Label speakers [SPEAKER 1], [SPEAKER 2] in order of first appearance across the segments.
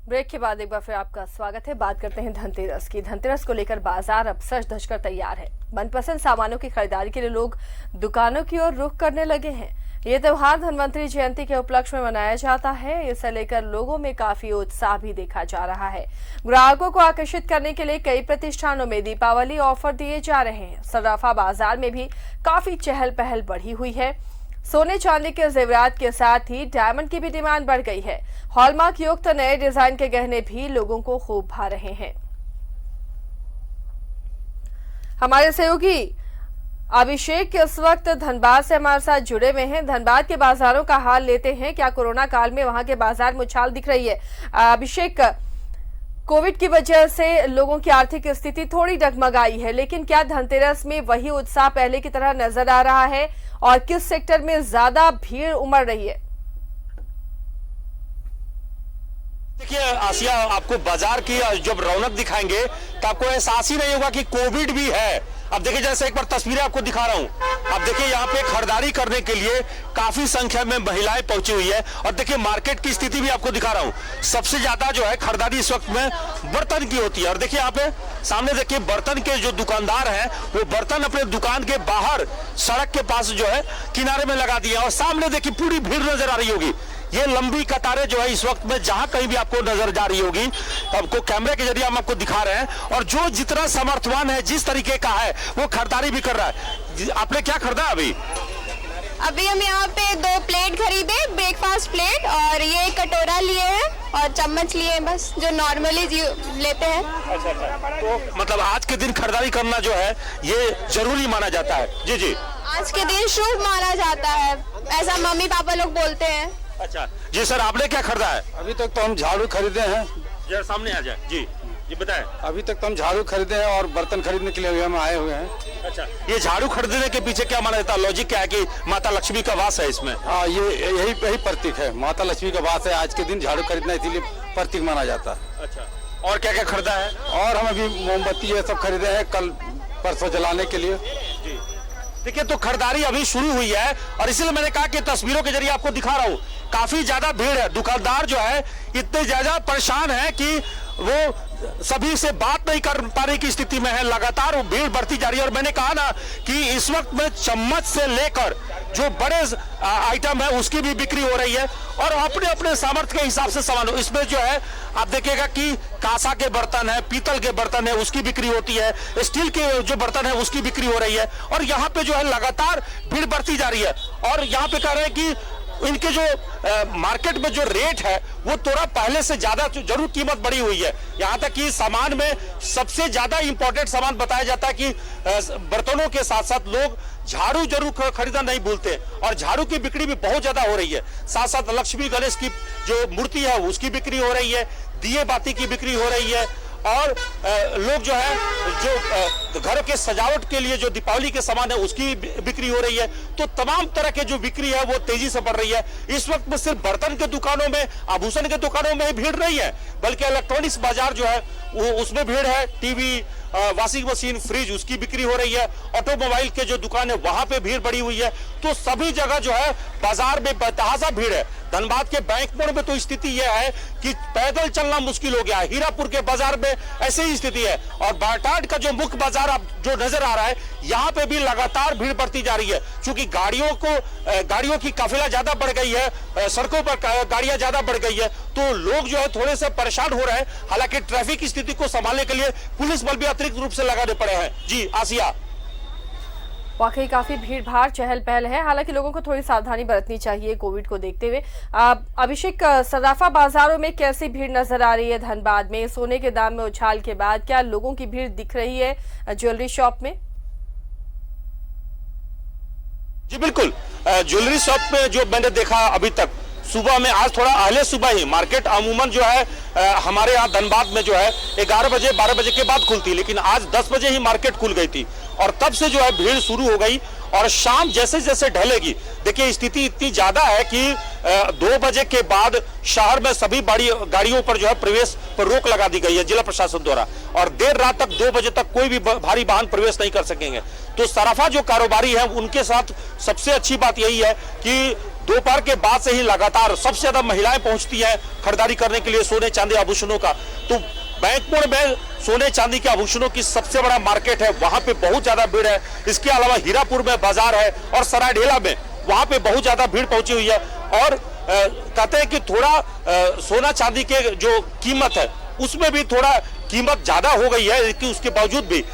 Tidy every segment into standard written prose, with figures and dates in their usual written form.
[SPEAKER 1] Break के बाद एक बार फिर आपका स्वागत है। बात करते हैं धनतेरस की। धनतेरस को लेकर बाजार अब सज धज कर तैयार है। मनपसंद सामानों की खरीदारी के लिए लोग दुकानों की ओर रुख करने लगे हैं। ये त्योहार धनवंतरी जयंती के उपलक्ष्य में मनाया जाता है। इसे लेकर लोगों में काफी उत्साह भी देखा जा रहा है। ग्राहकों को आकर्षित करने के लिए कई प्रतिष्ठानों में दीपावली ऑफर दिए जा रहे हैं। सर्राफा बाजार में भी काफी चहल पहल बढ़ी हुई है। सोने चांदी के जेवरात के साथ ही डायमंड की भी डिमांड बढ़ गई है। हॉलमार्क युक्त नए डिजाइन के गहने भी लोगों को खूब भा रहे हैं। हमारे सहयोगी अभिषेक इस वक्त धनबाद से हमारे साथ जुड़े हुए हैं। धनबाद के बाजारों का हाल लेते हैं। क्या कोरोना काल में वहां के बाजार में उछाल दिख रही है? अभिषेक, कोविड की वजह से लोगों की आर्थिक स्थिति थोड़ी डगमगाई है, लेकिन क्या धनतेरस में वही उत्साह पहले की तरह नजर आ रहा है और किस सेक्टर में ज्यादा भीड़ उमड़ रही है?
[SPEAKER 2] देखिए आसिया, आपको बाजार की जब रौनक दिखाएंगे तो आपको एहसास ही नहीं होगा कि कोविड भी है। अब देखिए, जैसे एक बार तस्वीरें आपको दिखा रहा हूं। अब देखिए यहाँ पे खरीदारी करने के लिए काफी संख्या में महिलाएं पहुंची हुई है। और देखिए मार्केट की स्थिति भी आपको दिखा रहा हूं। सबसे ज्यादा जो है खरीदारी इस वक्त में बर्तन की होती है। और देखिए यहाँ पे सामने देखिए बर्तन के जो दुकानदार हैं वो बर्तन अपने दुकान के बाहर सड़क के पास जो है किनारे में लगा दिए। और सामने देखिए पूरी भीड़ नजर आ रही होगी। ये लंबी कतारें जो है इस वक्त में जहां कहीं भी आपको नजर जा रही होगी, आपको कैमरे के जरिए हम आपको दिखा रहे हैं। और जो जितना समर्थवान है, जिस तरीके का है, वो खरीदारी भी कर रहा है। आपने क्या खरीदा अभी?
[SPEAKER 3] अभी हम यहाँ पे 2 प्लेट खरीदे, ब्रेकफास्ट प्लेट, और ये कटोरा लिए हैं और चम्मच लिए हैं, बस जो नॉर्मली लेते हैं।
[SPEAKER 2] अच्छा। तो मतलब आज के दिन खरीदारी करना जो है ये जरूरी माना जाता है। जी जी,
[SPEAKER 3] आज के दिन शुभ माना जाता है, ऐसा मम्मी पापा लोग बोलते हैं।
[SPEAKER 2] अच्छा जी सर, आपने क्या खरीदा है?
[SPEAKER 4] अभी तक तो हम झाड़ू खरीदे हैं।
[SPEAKER 2] जरा सामने आ जाए। जी जी बताएं।
[SPEAKER 4] अभी तक तो हम झाड़ू खरीदे हैं और बर्तन खरीदने के लिए हम आए हुए हैं।
[SPEAKER 2] अच्छा, ये झाड़ू खरीदने के पीछे क्या माना जाता है? लॉजिक क्या है कि माता लक्ष्मी का वास है इसमें?
[SPEAKER 4] हाँ, ये यही प्रतीक है। माता लक्ष्मी का वास है। आज के दिन झाड़ू खरीदना इसीलिए प्रतीक माना जाता है।
[SPEAKER 2] अच्छा, और क्या क्या खरीदा है?
[SPEAKER 4] और हम अभी मोमबत्ती ये सब खरीदे हैं कल परसों जलाने के लिए।
[SPEAKER 2] जी देखिए, तो खरीदारी अभी शुरू हुई है और इसीलिए मैंने कहा कि तस्वीरों के जरिए आपको दिखा रहा हूं। काफी ज्यादा भीड़ है। दुकानदार जो है इतने ज्यादा परेशान है कि वो सभी से बात नहीं कर पाने की स्थिति में है। लगातार वो भीड़ बढ़ती जा रही है। और मैंने कहा ना कि इस वक्त में चम्मच से लेकर जो बड़े आइटम है उसकी भी बिक्री हो रही है। और अपने अपने सामर्थ्य के हिसाब से सामान, इसमें जो है आप देखिएगा कि कांसा के बर्तन है, पीतल के बर्तन है, उसकी बिक्री होती है। स्टील के जो बर्तन है उसकी बिक्री हो रही है। और यहाँ पे जो है लगातार भीड़ बढ़ती जा रही है। और यहाँ पे कह रहे हैं कि इनके जो मार्केट में जो रेट है वो थोड़ा पहले से ज्यादा जरूर कीमत बढ़ी हुई है। यहाँ तक कि सामान में सबसे ज्यादा इंपॉर्टेंट सामान बताया जाता है कि बर्तनों के साथ साथ लोग झाड़ू जरूर खरीदना नहीं भूलते। और झाड़ू की बिक्री भी बहुत ज्यादा हो रही है। साथ साथ लक्ष्मी गणेश की जो मूर्ति है उसकी बिक्री हो रही है, दिए बाती की बिक्री हो रही है। और लोग जो है जो घर के सजावट के लिए जो दीपावली के सामान है उसकी बिक्री हो रही है। तो तमाम तरह के जो बिक्री है वो तेजी से बढ़ रही है। इस वक्त में सिर्फ बर्तन के दुकानों में, आभूषण के दुकानों में भीड़ नहीं है, बल्कि इलेक्ट्रॉनिक्स बाजार जो है वो उसमें भीड़ है। टीवी, वॉशिंग मशीन, फ्रिज, उसकी बिक्री हो रही है। ऑटोमोबाइल के जो दुकान है वहां पे भीड़ बढ़ी हुई है। तो सभी जगह जो है बाजार में बेतहाशा भीड़ है। धनबाद के बैंक मोड़ में तो स्थिति यह है कि पैदल चलना मुश्किल हो गया है। हीरापुर के बाजार में ऐसे ही स्थिति है। और बाटाड का जो मुख्य बाजार अब जो नजर आ रहा है, यहाँ पे भी लगातार भीड़ बढ़ती जा रही है। क्योंकि गाड़ियों की काफिला ज्यादा बढ़ गई है, सड़कों पर गाड़ियां ज्यादा बढ़ गई है, तो लोग जो है थोड़े से परेशान हो रहे हैं। हालांकि ट्रैफिक की स्थिति को संभालने के लिए पुलिस बल भी अतिरिक्त रूप से लगाने पड़े हैं। जी आसिया,
[SPEAKER 1] वाकई काफी भीड़ भाड़ चहल पहल है। हालांकि लोगों को थोड़ी सावधानी बरतनी चाहिए कोविड को देखते हुए। अभिषेक, सर्राफा बाजारों में कैसी भीड़ नजर आ रही है? धनबाद में सोने के दाम में उछाल के बाद क्या लोगों की भीड़ दिख रही है ज्वेलरी शॉप में?
[SPEAKER 2] जी बिल्कुल, ज्वेलरी शॉप में जो मैंने देखा अभी तक सुबह में, आज थोड़ा अहले सुबह ही मार्केट अमूमन जो है हमारे यहाँ धनबाद में जो है 11 बजे 12 बजे के बाद खुलती, लेकिन आज 10 बजे ही मार्केट खुल गई थी। और तब से जो है भीड़ शुरू हो गई। और शाम जैसे जैसे ढलेगी, देखिए स्थिति इतनी ज्यादा है कि 2 बजे के बाद शहर में सभी गाड़ियों पर जो है प्रवेश पर रोक लगा दी गई है जिला प्रशासन द्वारा। और देर रात तक 2 बजे तक कोई भी भारी वाहन प्रवेश नहीं कर सकेंगे। तो सर्राफा जो कारोबारी है उनके साथ सबसे अच्छी बात यही है कि दोपहर के बाद से ही लगातार सबसे ज्यादा महिलाएं पहुंचती हैं खरीदारी करने के लिए सोने चांदी आभूषणों का। तो बैंकपुर में सोने चांदी के आभूषणों की सबसे बड़ा मार्केट है, वहां पे बहुत ज्यादा भीड़ है। इसके अलावा हीरापुर में बाजार है और सरायढेला में वहां पे बहुत ज्यादा भीड़ पहुंची हुई है। और कहते हैं कि थोड़ा सोना चांदी के जो कीमत है उसमें भी थोड़ा कीमत ज्यादा हो गई है, लेकिन उसके बावजूद भी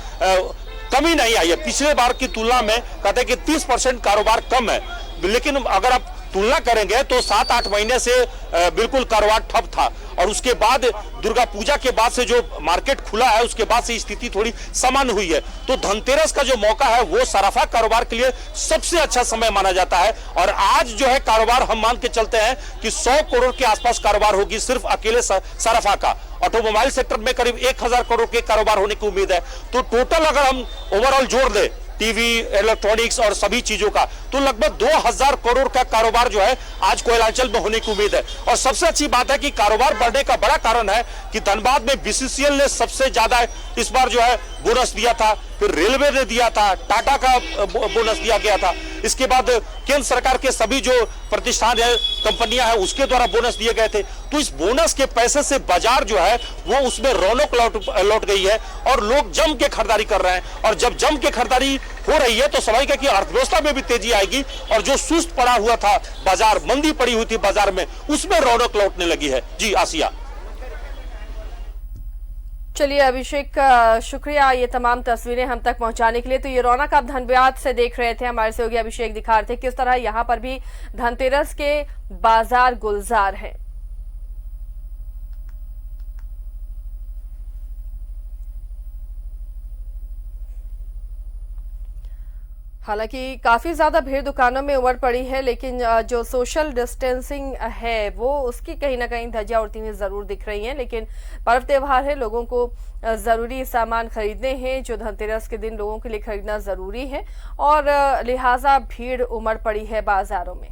[SPEAKER 2] कमी नहीं आई है। पिछले बार की तुलना में कहते हैं कि 30% कारोबार कम है, लेकिन अगर आप तुलना करेंगे तो 7-8 महीने से बिल्कुल कारोबार ठप था। और उसके बाद दुर्गा पूजा के बाद से जो मार्केट खुला है उसके बाद से स्थिति थोड़ी सामान्य हुई है। तो धनतेरस का जो मौका है वो सराफा कारोबार के लिए सबसे अच्छा समय माना जाता है। और आज जो है कारोबार हम मान के चलते हैं कि 100 करोड़ के आसपास कारोबार होगी सिर्फ अकेले सराफा का। ऑटोमोबाइल सेक्टर में करीब 1000 करोड़ के कारोबार होने की उम्मीद है। तो टोटल अगर हम ओवरऑल जोड़ दें टीवी, इलेक्ट्रॉनिक्स और सभी चीजों का, तो लगभग 2000 करोड़ का कारोबार जो है आज कोयलांचल में होने की उम्मीद है। और सबसे अच्छी बात है कि कारोबार बढ़ने का बड़ा कारण है कि धनबाद में बीसीसीएल ने सबसे ज्यादा इस बार जो है बोनस दिया था, फिर रेलवे ने दिया था, टाटा का बोनस दिया गया था। इसके बाद केंद्र सरकार के सभी जो प्रतिष्ठान है, कंपनियां हैं, उसके द्वारा बोनस दिए गए थे। तो इस बोनस के पैसे से बाजार जो है वो उसमें रौनक लौट गई है और लोग जम के खरीदारी कर रहे हैं। और जब जम के खरीदारी हो रही है तो स्वाभाविक है कि अर्थव्यवस्था में भी तेजी आएगी और जो सुस्त पड़ा हुआ था बाजार, मंदी पड़ी हुई थी बाजार में, उसमें रौनक लौटने लगी है। जी आसिया।
[SPEAKER 1] चलिए अभिषेक का शुक्रिया ये तमाम तस्वीरें हम तक पहुंचाने के लिए। तो ये रौनक आप धनबाद से देख रहे थे, हमारे सहयोगी अभिषेक दिखा रहे थे किस तरह यहां पर भी धनतेरस के बाजार गुलजार है। हालांकि काफी ज्यादा भीड़ दुकानों में उमड़ पड़ी है, लेकिन जो सोशल डिस्टेंसिंग है वो उसकी कहीं ना कहीं धज्जियां उड़ती हुई जरूर दिख रही हैं। लेकिन पर्व त्योहार है, लोगों को जरूरी सामान खरीदने हैं जो धनतेरस के दिन लोगों के लिए खरीदना जरूरी है और लिहाजा भीड़ उमड़ पड़ी है बाजारों में।